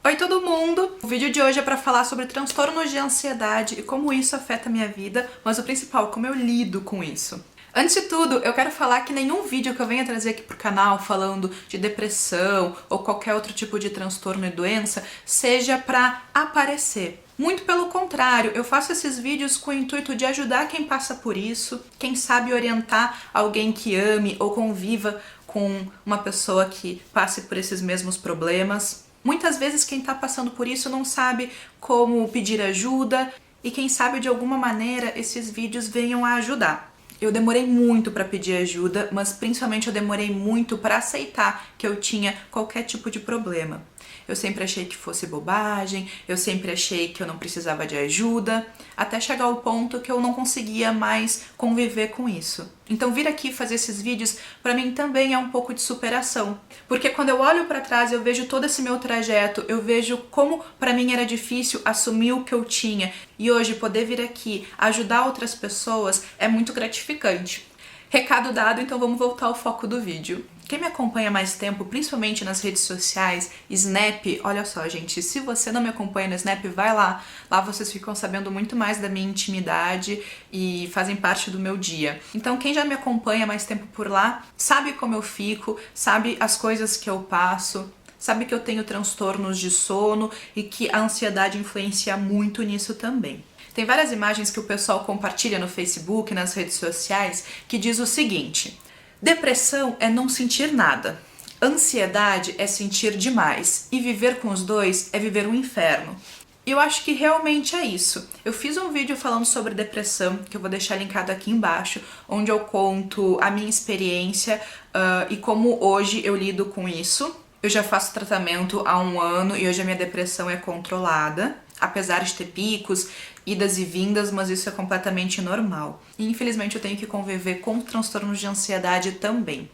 Oi todo mundo! O vídeo de hoje é para falar sobre transtornos de ansiedade e como isso afeta a minha vida, mas o principal, como eu lido com isso. Antes de tudo, eu quero falar que nenhum vídeo que eu venha trazer aqui pro canal falando de depressão ou qualquer outro tipo de transtorno e doença seja para aparecer. Muito pelo contrário, eu faço esses vídeos com o intuito de ajudar quem passa por isso, quem sabe orientar alguém que ame ou conviva com uma pessoa que passe por esses mesmos problemas. Muitas vezes quem está passando por isso não sabe como pedir ajuda e quem sabe de alguma maneira esses vídeos venham a ajudar. Eu demorei muito para pedir ajuda, mas principalmente eu demorei muito para aceitar que eu tinha qualquer tipo de problema. Eu sempre achei que fosse bobagem, eu sempre achei que eu não precisava de ajuda, até chegar ao ponto que eu não conseguia mais conviver com isso. Então vir aqui fazer esses vídeos para mim também é um pouco de superação, porque quando eu olho para trás eu vejo todo esse meu trajeto, eu vejo como para mim era difícil assumir o que eu tinha e hoje poder vir aqui ajudar outras pessoas é muito gratificante. Recado dado, então vamos voltar ao foco do vídeo. Quem me acompanha há mais tempo, principalmente nas redes sociais, Snap, olha só gente, se você não me acompanha no Snap, vai lá. Lá vocês ficam sabendo muito mais da minha intimidade e fazem parte do meu dia. Então quem já me acompanha há mais tempo por lá, sabe como eu fico, sabe as coisas que eu passo, sabe que eu tenho transtornos de sono e que a ansiedade influencia muito nisso também. Tem várias imagens que o pessoal compartilha no Facebook, nas redes sociais, que diz o seguinte: depressão é não sentir nada, ansiedade é sentir demais e viver com os dois é viver um inferno. E eu acho que realmente é isso. Eu fiz um vídeo falando sobre depressão, que eu vou deixar linkado aqui embaixo, onde eu conto a minha experiência e como hoje eu lido com isso. Eu já faço tratamento há 1 ano e hoje a minha depressão é controlada, apesar de ter picos, idas e vindas, mas isso é completamente normal. E infelizmente eu tenho que conviver com transtornos de ansiedade também.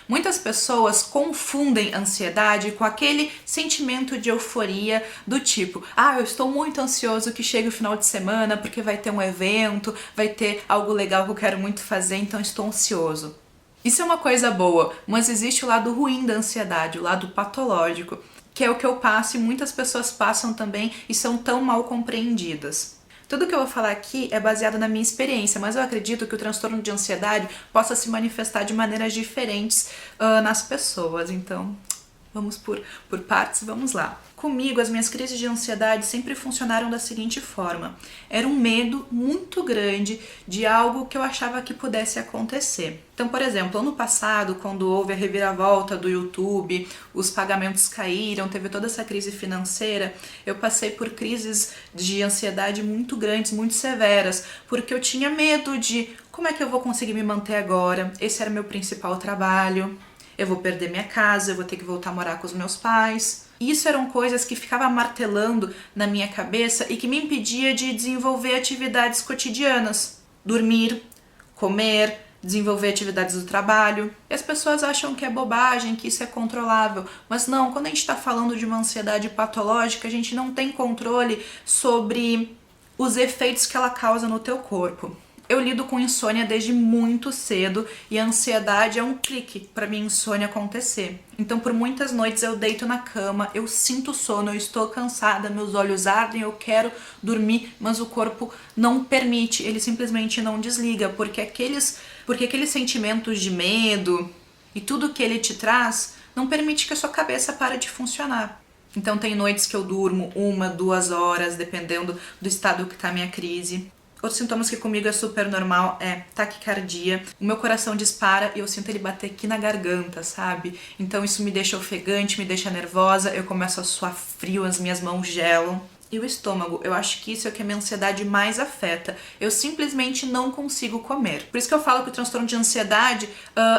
Muitas pessoas confundem ansiedade com aquele sentimento de euforia do tipo: eu estou muito ansioso que chegue o final de semana porque vai ter um evento, vai ter algo legal que eu quero muito fazer, então estou ansioso. Isso é uma coisa boa, mas existe o lado ruim da ansiedade, o lado patológico, que é o que eu passo e muitas pessoas passam também e são tão mal compreendidas. Tudo que eu vou falar aqui é baseado na minha experiência, mas eu acredito que o transtorno de ansiedade possa se manifestar de maneiras diferentes nas pessoas, então vamos por partes, vamos lá. Comigo, as minhas crises de ansiedade sempre funcionaram da seguinte forma: era um medo muito grande de algo que eu achava que pudesse acontecer. Então, por exemplo, ano passado, quando houve a reviravolta do YouTube, os pagamentos caíram, teve toda essa crise financeira, eu passei por crises de ansiedade muito grandes, muito severas, porque eu tinha medo de como é que eu vou conseguir me manter agora, esse era meu principal trabalho. Eu vou perder minha casa, eu vou ter que voltar a morar com os meus pais. Isso eram coisas que ficavam martelando na minha cabeça e que me impedia de desenvolver atividades cotidianas. Dormir, comer, desenvolver atividades do trabalho. E as pessoas acham que é bobagem, que isso é controlável. Mas não, quando a gente está falando de uma ansiedade patológica, a gente não tem controle sobre os efeitos que ela causa no teu corpo. Eu lido com insônia desde muito cedo e a ansiedade é um clique para minha insônia acontecer. Então por muitas noites eu deito na cama, eu sinto sono, eu estou cansada, meus olhos ardem, eu quero dormir, mas o corpo não permite, ele simplesmente não desliga, porque aqueles sentimentos de medo e tudo que ele te traz não permite que a sua cabeça pare de funcionar. Então tem noites que eu durmo 1, 2 horas, dependendo do estado que está a minha crise. Outros sintomas que comigo é super normal é taquicardia, o meu coração dispara e eu sinto ele bater aqui na garganta, sabe? Então isso me deixa ofegante, me deixa nervosa, eu começo a suar frio, as minhas mãos gelam. E o estômago, eu acho que isso é o que a minha ansiedade mais afeta. Eu simplesmente não consigo comer. Por isso que eu falo que o transtorno de ansiedade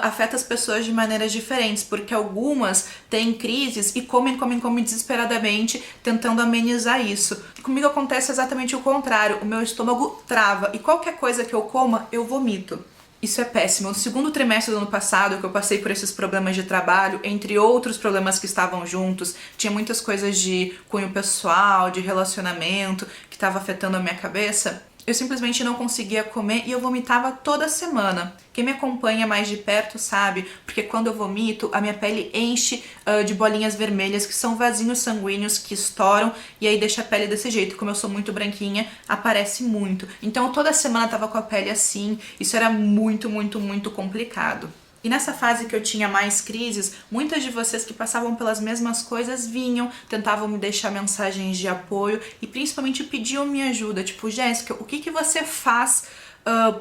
afeta as pessoas de maneiras diferentes, porque algumas têm crises e comem desesperadamente, tentando amenizar isso. Comigo acontece exatamente o contrário, o meu estômago trava e qualquer coisa que eu coma, eu vomito. Isso é péssimo. No segundo trimestre do ano passado, que eu passei por esses problemas de trabalho, entre outros problemas que estavam juntos, tinha muitas coisas de cunho pessoal, de relacionamento, que estava afetando a minha cabeça. eu simplesmente não conseguia comer e eu vomitava toda semana. Quem me acompanha mais de perto sabe, porque quando eu vomito, a minha pele enche de bolinhas vermelhas, que são vasinhos sanguíneos que estouram e aí deixa a pele desse jeito. Como eu sou muito branquinha, aparece muito. Então toda semana eu tava com a pele assim, isso era muito, muito, muito complicado. E nessa fase que eu tinha mais crises, muitas de vocês que passavam pelas mesmas coisas vinham, tentavam me deixar mensagens de apoio e principalmente pediam minha ajuda, tipo, Jéssica, o que você faz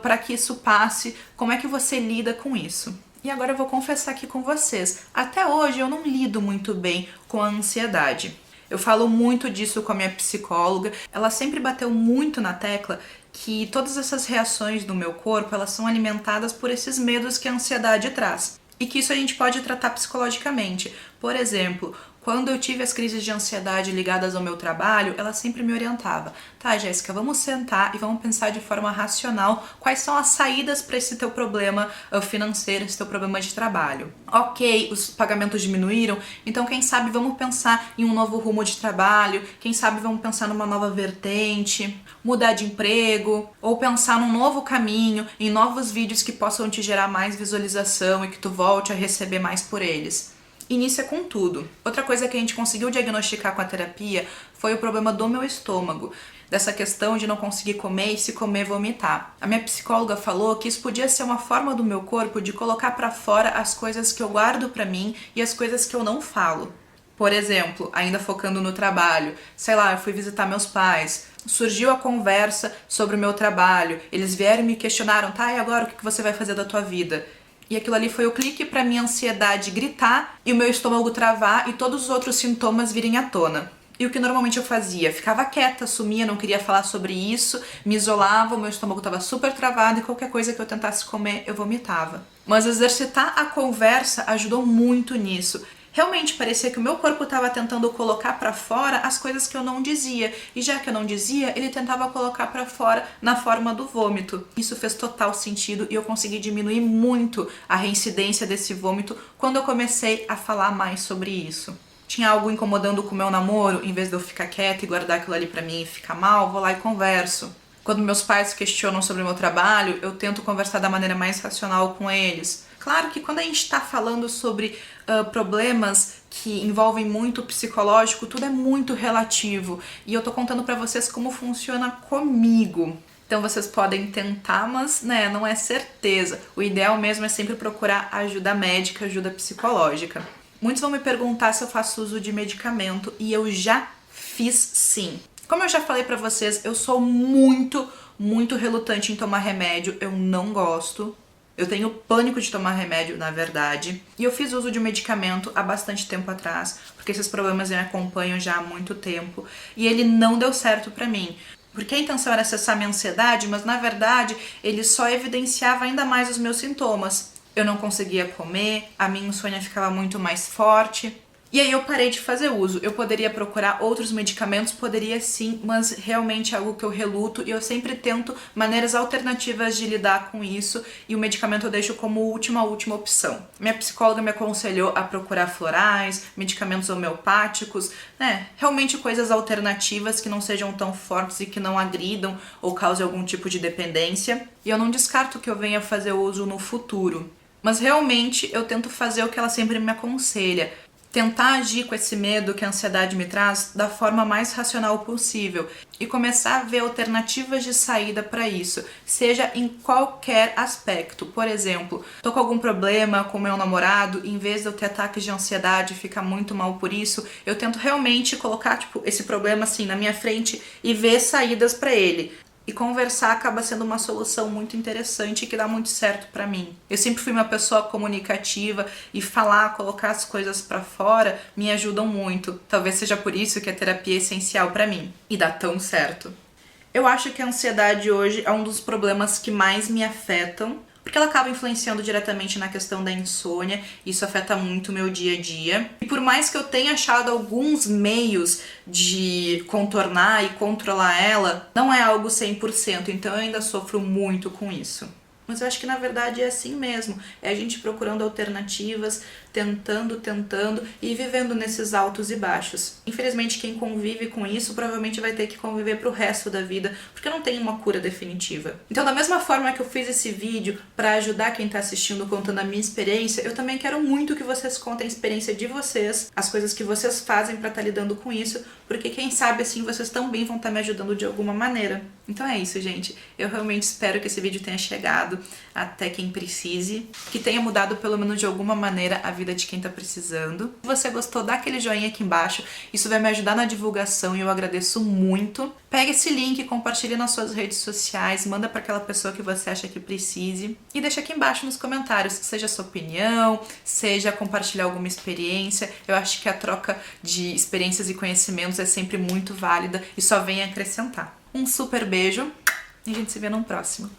para que isso passe? Como é que você lida com isso? E agora eu vou confessar aqui com vocês, até hoje eu não lido muito bem com a ansiedade. Eu falo muito disso com a minha psicóloga, ela sempre bateu muito na tecla que todas essas reações do meu corpo, elas são alimentadas por esses medos que a ansiedade traz. E que isso a gente pode tratar psicologicamente. Por exemplo, quando eu tive as crises de ansiedade ligadas ao meu trabalho, ela sempre me orientava. Tá, Jéssica, vamos sentar e vamos pensar de forma racional quais são as saídas para esse teu problema financeiro, esse teu problema de trabalho. Ok, os pagamentos diminuíram, então quem sabe vamos pensar em um novo rumo de trabalho, quem sabe vamos pensar numa nova vertente, mudar de emprego, ou pensar num novo caminho, em novos vídeos que possam te gerar mais visualização e que tu volte a receber mais por eles. E nisso é com tudo. Outra coisa que a gente conseguiu diagnosticar com a terapia foi o problema do meu estômago, dessa questão de não conseguir comer e se comer vomitar. A minha psicóloga falou que isso podia ser uma forma do meu corpo de colocar pra fora as coisas que eu guardo pra mim e as coisas que eu não falo. Por exemplo, ainda focando no trabalho, sei lá, eu fui visitar meus pais, surgiu a conversa sobre o meu trabalho, eles vieram e me questionaram, tá, e agora o que você vai fazer da tua vida? E aquilo ali foi o clique para minha ansiedade gritar e o meu estômago travar e todos os outros sintomas virem à tona. E o que normalmente eu fazia? Ficava quieta, sumia, não queria falar sobre isso, me isolava, o meu estômago estava super travado e qualquer coisa que eu tentasse comer, eu vomitava. Mas exercitar a conversa ajudou muito nisso. Realmente parecia que o meu corpo estava tentando colocar para fora as coisas que eu não dizia. E já que eu não dizia, ele tentava colocar para fora na forma do vômito. Isso fez total sentido e eu consegui diminuir muito a reincidência desse vômito quando eu comecei a falar mais sobre isso. Tinha algo incomodando com o meu namoro, em vez de eu ficar quieta e guardar aquilo ali pra mim e ficar mal, vou lá e converso. Quando meus pais questionam sobre o meu trabalho, eu tento conversar da maneira mais racional com eles. Claro que quando a gente tá falando sobre problemas que envolvem muito o psicológico, tudo é muito relativo. E eu tô contando pra vocês como funciona comigo. Então vocês podem tentar, mas não é certeza. O ideal mesmo é sempre procurar ajuda médica, ajuda psicológica. Muitos vão me perguntar se eu faço uso de medicamento e eu já fiz sim. Como eu já falei pra vocês, eu sou muito, muito relutante em tomar remédio, eu não gosto. Eu tenho pânico de tomar remédio, na verdade. E eu fiz uso de medicamento há bastante tempo atrás, porque esses problemas me acompanham já há muito tempo. E ele não deu certo pra mim. Porque a intenção era cessar minha ansiedade, mas na verdade ele só evidenciava ainda mais os meus sintomas. Eu não conseguia comer, a minha insônia ficava muito mais forte. E aí eu parei de fazer uso. Eu poderia procurar outros medicamentos, poderia sim, mas realmente é algo que eu reluto e eu sempre tento maneiras alternativas de lidar com isso e o medicamento eu deixo como última opção. Minha psicóloga me aconselhou a procurar florais, medicamentos homeopáticos, realmente coisas alternativas que não sejam tão fortes e que não agridam ou causem algum tipo de dependência. E eu não descarto que eu venha fazer uso no futuro. Mas realmente eu tento fazer o que ela sempre me aconselha. Tentar agir com esse medo que a ansiedade me traz da forma mais racional possível e começar a ver alternativas de saída para isso, seja em qualquer aspecto. Por exemplo, tô com algum problema com meu namorado, em vez de eu ter ataques de ansiedade e ficar muito mal por isso, eu tento realmente colocar esse problema assim na minha frente e ver saídas para ele. E conversar acaba sendo uma solução muito interessante e que dá muito certo pra mim. Eu sempre fui uma pessoa comunicativa e falar, colocar as coisas pra fora me ajudam muito. Talvez seja por isso que a terapia é essencial pra mim e dá tão certo. Eu acho que a ansiedade hoje é um dos problemas que mais me afetam, porque ela acaba influenciando diretamente na questão da insônia, isso afeta muito o meu dia a dia. E por mais que eu tenha achado alguns meios de contornar e controlar ela, não é algo 100%, então eu ainda sofro muito com isso. Mas eu acho que na verdade é assim mesmo, é a gente procurando alternativas, tentando e vivendo nesses altos e baixos. Infelizmente, quem convive com isso provavelmente vai ter que conviver pro resto da vida, porque não tem uma cura definitiva. Então, da mesma forma que eu fiz esse vídeo para ajudar quem tá assistindo contando a minha experiência, eu também quero muito que vocês contem a experiência de vocês, as coisas que vocês fazem para estar lidando com isso, porque quem sabe assim vocês também vão estar me ajudando de alguma maneira. Então é isso, gente. Eu realmente espero que esse vídeo tenha chegado até quem precise, que tenha mudado pelo menos de alguma maneira a vida de quem tá precisando. Se você gostou, dá aquele joinha aqui embaixo, isso vai me ajudar na divulgação e eu agradeço muito. Pega esse link, compartilha nas suas redes sociais, manda para aquela pessoa que você acha que precise e deixa aqui embaixo nos comentários, seja a sua opinião, seja compartilhar alguma experiência. Eu acho que a troca de experiências e conhecimentos é sempre muito válida e só vem acrescentar. Um super beijo e a gente se vê no próximo.